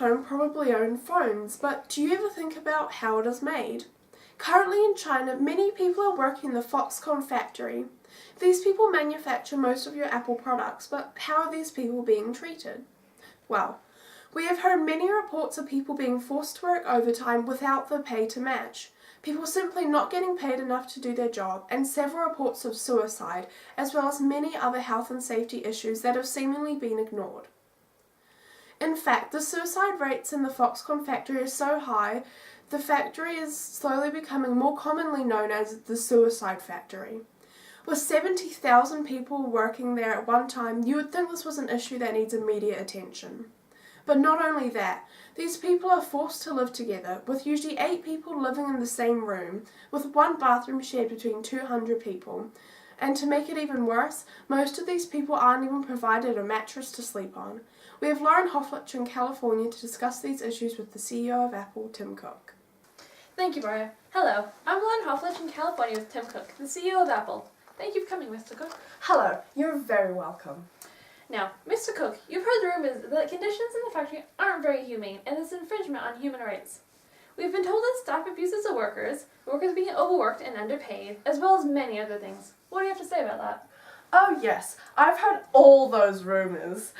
home probably own phones, but do you ever think about how it is made? Currently in China, many people are working in the Foxconn factory. These people manufacture most of your Apple products, but how are these people being treated? Well, we have heard many reports of people being forced to work overtime without the pay to match. People simply not getting paid enough to do their job, and several reports of suicide, as well as many other health and safety issues that have seemingly been ignored. In fact, the suicide rates in the Foxconn factory are so high, the factory is slowly becoming more commonly known as the suicide factory. With 70,000 people working there at one time, you would think this was an issue that needs immediate attention. But not only that, these people are forced to live together, with usually 8 people living in the same room, with one bathroom shared between 200 people. And to make it even worse, most of these people aren't even provided a mattress to sleep on. We have Lauren Hofflich in California to discuss these issues with the CEO of Apple, Tim Cook. Thank you, Bryar. Hello, I'm Lauren Hofflich in California with Tim Cook, the CEO of Apple. Thank you for coming, Mr. Cook. Hello, you're very welcome. Now, Mr. Cook, you've heard the rumors that conditions in the factory aren't very humane and there's infringement on human rights. We've been told that staff abuses the workers being overworked and underpaid, as well as many other things. What do you have to say about that? Oh yes, I've heard all those rumors.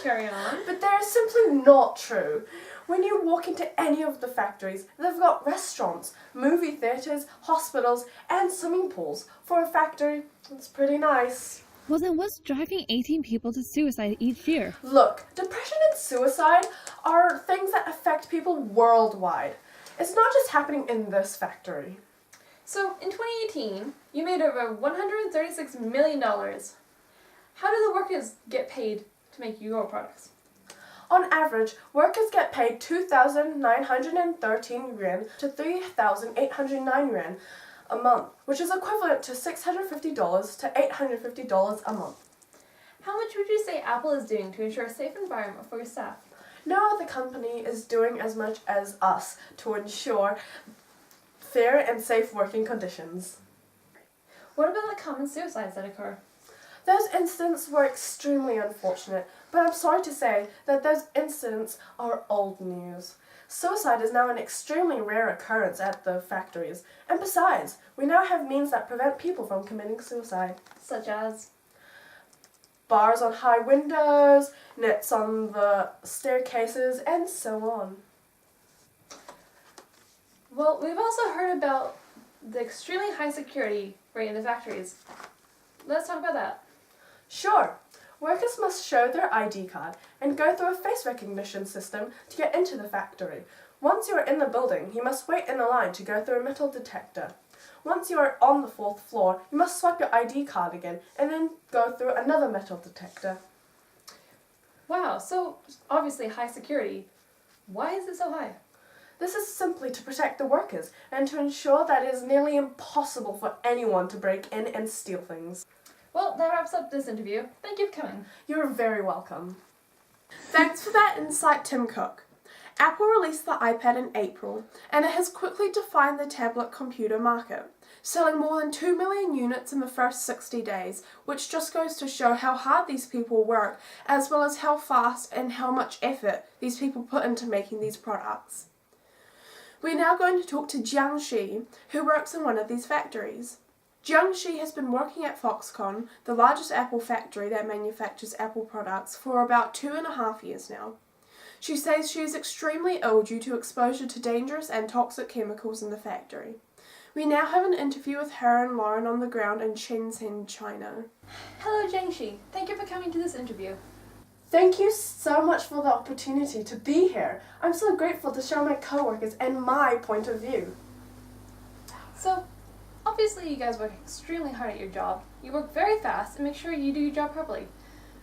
Carry on. But they're simply not true. When you walk into any of the factories, they've got restaurants, movie theatres, hospitals, and swimming pools. For a factory, it's pretty nice. Well, then what's driving 18 people to suicide each year? Look, depression and suicide are things that affect people worldwide. It's not just happening in this factory. So, in 2018, you made over $136 million. How do the workers get paid to make your products? On average, workers get paid 2,913 yuan to 3,809 yuan a month, which is equivalent to $650 to $850 a month. How much would you say Apple is doing to ensure a safe environment for your staff? No other company is doing as much as us to ensure fair and safe working conditions. What about the common suicides that occur? Those incidents were extremely unfortunate, but I'm sorry to say that those incidents are old news. Suicide is now an extremely rare occurrence at the factories, and besides, we now have means that prevent people from committing suicide. Such as? Bars on high windows, nets on the staircases, and so on. Well, we've also heard about the extremely high security rate in the factories. Let's talk about that. Sure. Workers must show their ID card and go through a face recognition system to get into the factory. Once you are in the building, you must wait in a line to go through a metal detector. Once you are on the 4th floor, you must swipe your ID card again and then go through another metal detector. Wow, so obviously high security. Why is it so high? This is simply to protect the workers and to ensure that it is nearly impossible for anyone to break in and steal things. Well, that wraps up this interview. Thank you for coming. You're very welcome. Thanks for that insight, Tim Cook. Apple released the iPad in April, and it has quickly defined the tablet computer market, selling more than 2 million units in the first 60 days, which just goes to show how hard these people work, as well as how fast and how much effort these people put into making these products. We're now going to talk to Jiang Shi, who works in one of these factories. Jiang Shi has been working at Foxconn, the largest Apple factory that manufactures Apple products, for about 2.5 years now. She says she is extremely ill due to exposure to dangerous and toxic chemicals in the factory. We now have an interview with her and Lauren on the ground in Shenzhen, China. Hello, Jiang Shi. Thank you for coming to this interview. Thank you so much for the opportunity to be here. I'm so grateful to show my coworkers and my point of view. So, obviously you guys work extremely hard at your job. You work very fast and make sure you do your job properly.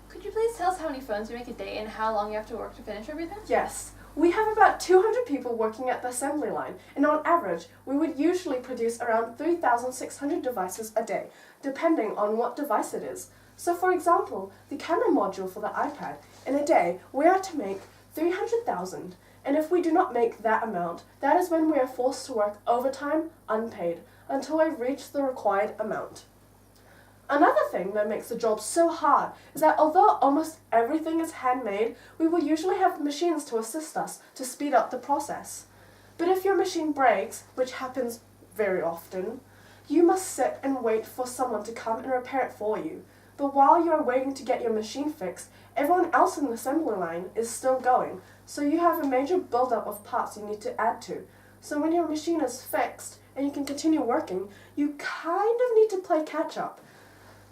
Could you please tell us how many phones you make a day and how long you have to work to finish everything? Yes. We have about 200 people working at the assembly line, and on average, we would usually produce around 3,600 devices a day, depending on what device it is. So for example, the camera module for the iPad, in a day, we are to make 300,000, and if we do not make that amount, that is when we are forced to work overtime, unpaid, until we reach the required amount. Another thing that makes the job so hard is that although almost everything is handmade, we will usually have machines to assist us to speed up the process. But if your machine breaks, which happens very often, you must sit and wait for someone to come and repair it for you. But while you are waiting to get your machine fixed, everyone else in the assembly line is still going, so you have a major buildup of parts you need to add to. So when your machine is fixed and you can continue working, you kind of need to play catch up.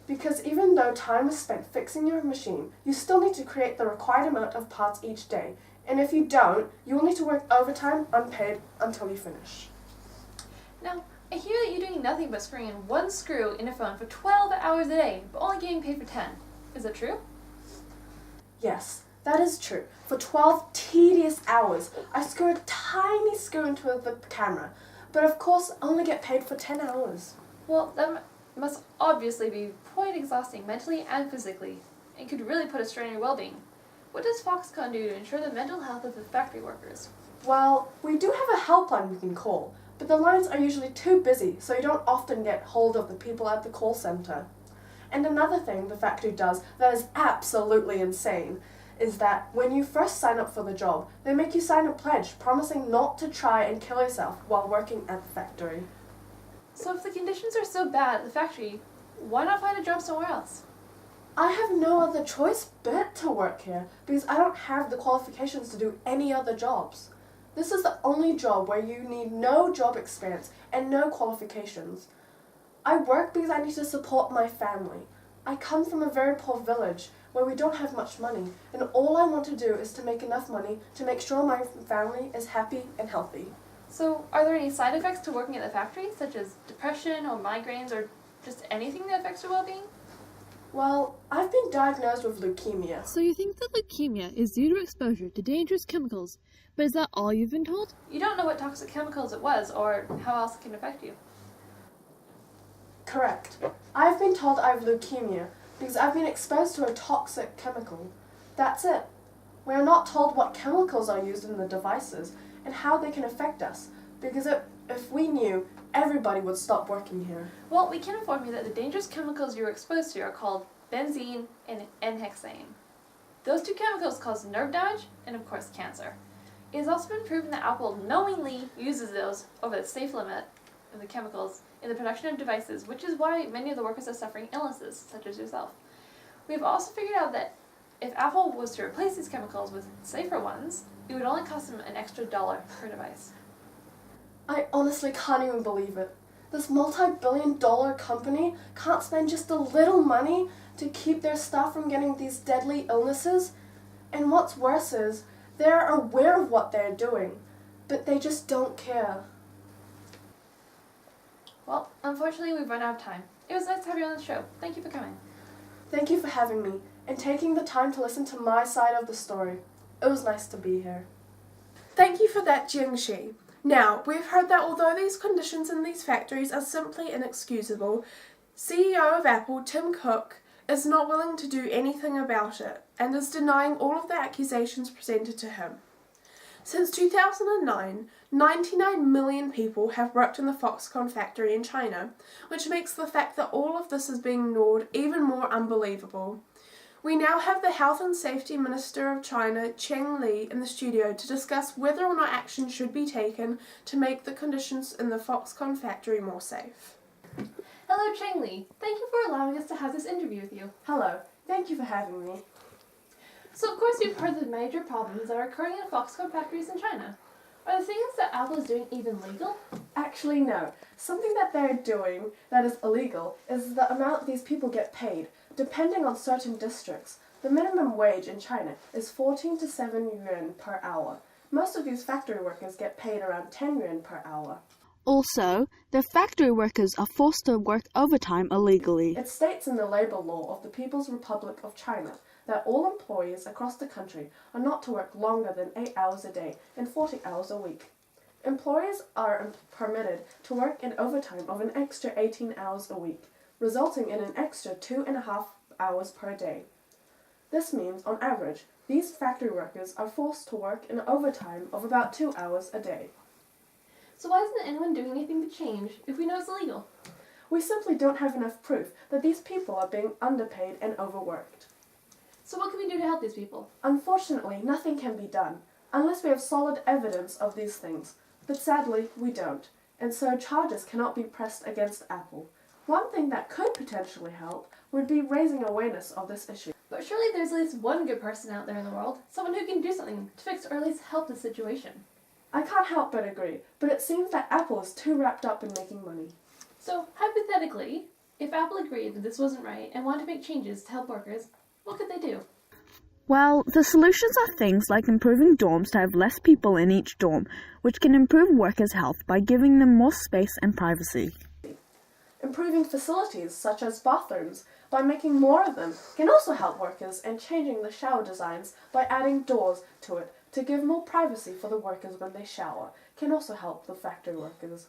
Because even though time is spent fixing your machine, you still need to create the required amount of parts each day. And if you don't, you will need to work overtime unpaid until you finish. Now, I hear that you're doing nothing but screwing in one screw in a phone for 12 hours a day, but only getting paid for 10. Is that true? Yes, that is true. For 12 tedious hours, I screw a tiny screw into the camera, but of course I only get paid for 10 hours. Well, that must obviously be quite exhausting mentally and physically, and could really put a strain on your well-being. What does Foxconn do to ensure the mental health of the factory workers? Well, we do have a helpline you can call, but the lines are usually too busy, so you don't often get hold of the people at the call center. And another thing the factory does that is absolutely insane is that when you first sign up for the job, they make you sign a pledge promising not to try and kill yourself while working at the factory. So if the conditions are so bad at the factory, why not find a job somewhere else? I have no other choice but to work here because I don't have the qualifications to do any other jobs. This is the only job where you need no job experience and no qualifications. I work because I need to support my family. I come from a very poor village where we don't have much money, and all I want to do is to make enough money to make sure my family is happy and healthy. So are there any side effects to working at the factory, such as depression or migraines or just anything that affects your well-being? Well, I've been diagnosed with leukemia. So you think that leukemia is due to exposure to dangerous chemicals, but is that all you've been told? You don't know what toxic chemicals it was or how else it can affect you. Correct. I've been told I have leukemia because I've been exposed to a toxic chemical. That's it. We are not told what chemicals are used in the devices and how they can affect us, because if we knew, everybody would stop working here. Well, we can inform you that the dangerous chemicals you were exposed to are called benzene and N-hexane. Those two chemicals cause nerve damage and, of course, cancer. It has also been proven that Apple knowingly uses those over the safe limit of the chemicals in the production of devices, which is why many of the workers are suffering illnesses, such as yourself. We have also figured out that if Apple was to replace these chemicals with safer ones, it would only cost them an extra $1 per device. I honestly can't even believe it. This multi-billion-dollar company can't spend just a little money to keep their staff from getting these deadly illnesses. And what's worse is, they're aware of what they're doing, but they just don't care. Well, unfortunately, we've run out of time. It was nice to have you on the show. Thank you for coming. Thank you for having me and taking the time to listen to my side of the story. It was nice to be here. Thank you for that, Jiang Shi. Now, we've heard that although these conditions in these factories are simply inexcusable, CEO of Apple, Tim Cook, is not willing to do anything about it and is denying all of the accusations presented to him. Since 2009, 99 million people have worked in the Foxconn factory in China, which makes the fact that all of this is being ignored even more unbelievable. We now have the Health and Safety Minister of China, Cheng Lee, in the studio to discuss whether or not action should be taken to make the conditions in the Foxconn factory more safe. Hello, Cheng Lee. Thank you for allowing us to have this interview with you. Hello. Thank you for having me. So, of course, you've heard the major problems that are occurring in Foxconn factories in China. Are the things that Apple is doing even legal? Actually, no. Something that they're doing that is illegal is the amount these people get paid. Depending on certain districts, the minimum wage in China is 14 to 7 yuan per hour. Most of these factory workers get paid around 10 yuan per hour. Also, the factory workers are forced to work overtime illegally. It states in the labor law of the People's Republic of China that all employees across the country are not to work longer than 8 hours a day and 40 hours a week. Employees are permitted to work in overtime of an extra 18 hours a week, resulting in an extra 2.5 hours per day. This means, on average, these factory workers are forced to work in overtime of about 2 hours a day. So why isn't anyone doing anything to change if we know it's illegal? We simply don't have enough proof that these people are being underpaid and overworked. So what can we do to help these people? Unfortunately, nothing can be done, unless we have solid evidence of these things. But sadly, we don't, and so charges cannot be pressed against Apple. One thing that could potentially help would be raising awareness of this issue. But surely there's at least one good person out there in the world, someone who can do something to fix or at least help the situation. I can't help but agree, but it seems that Apple is too wrapped up in making money. So, hypothetically, if Apple agreed that this wasn't right and wanted to make changes to help workers, what could they do? Well, the solutions are things like improving dorms to have less people in each dorm, which can improve workers' health by giving them more space and privacy. Improving facilities, such as bathrooms, by making more of them, can also help workers, and changing the shower designs by adding doors to it to give more privacy for the workers when they shower, can also help the factory workers.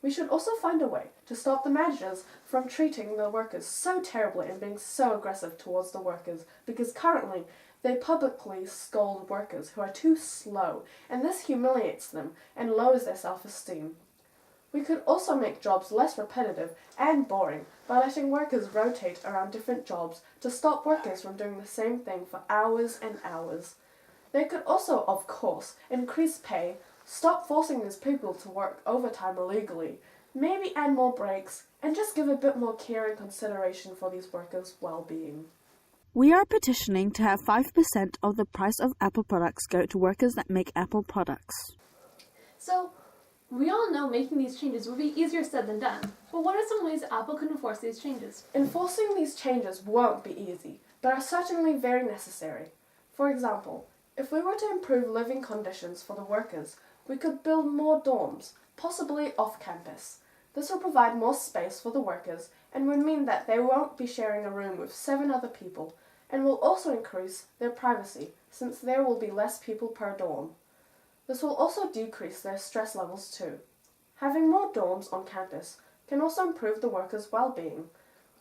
We should also find a way to stop the managers from treating the workers so terribly and being so aggressive towards the workers, because currently they publicly scold workers who are too slow, and this humiliates them and lowers their self-esteem. We could also make jobs less repetitive and boring by letting workers rotate around different jobs to stop workers from doing the same thing for hours and hours. They could also, of course, increase pay, stop forcing these people to work overtime illegally, maybe add more breaks, and just give a bit more care and consideration for these workers' well-being. We are petitioning to have 5% of the price of Apple products go to workers that make Apple products. So, we all know making these changes would be easier said than done, but what are some ways Apple can enforce these changes? Enforcing these changes won't be easy, but are certainly very necessary. For example, if we were to improve living conditions for the workers, we could build more dorms, possibly off-campus. This will provide more space for the workers and would mean that they won't be sharing a room with 7 other people, and will also increase their privacy, since there will be less people per dorm. This will also decrease their stress levels too. Having more dorms on campus can also improve the workers' well-being.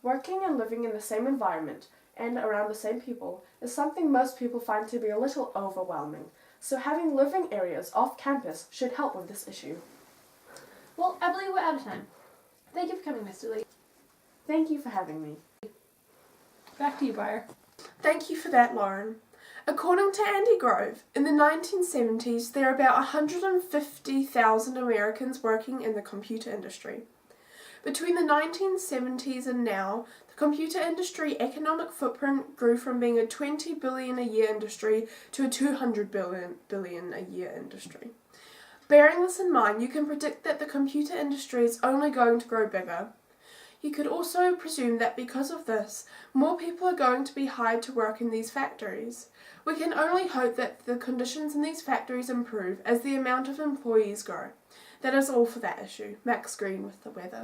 Working and living in the same environment and around the same people is something most people find to be a little overwhelming, so having living areas off campus should help with this issue. Well, I believe we're out of time. Thank you for coming, Mr. Lee. Thank you for having me. Back to you, Bryar. Thank you for that, Lauren. According to Andy Grove, in the 1970s there are about 150,000 Americans working in the computer industry. Between the 1970s and now, the computer industry economic footprint grew from being a $20 billion a year industry to a $200 billion a year industry. Bearing this in mind, you can predict that the computer industry is only going to grow bigger. You could also presume that because of this, more people are going to be hired to work in these factories. We can only hope that the conditions in these factories improve as the amount of employees grow. That is all for that issue. Max Green with the weather.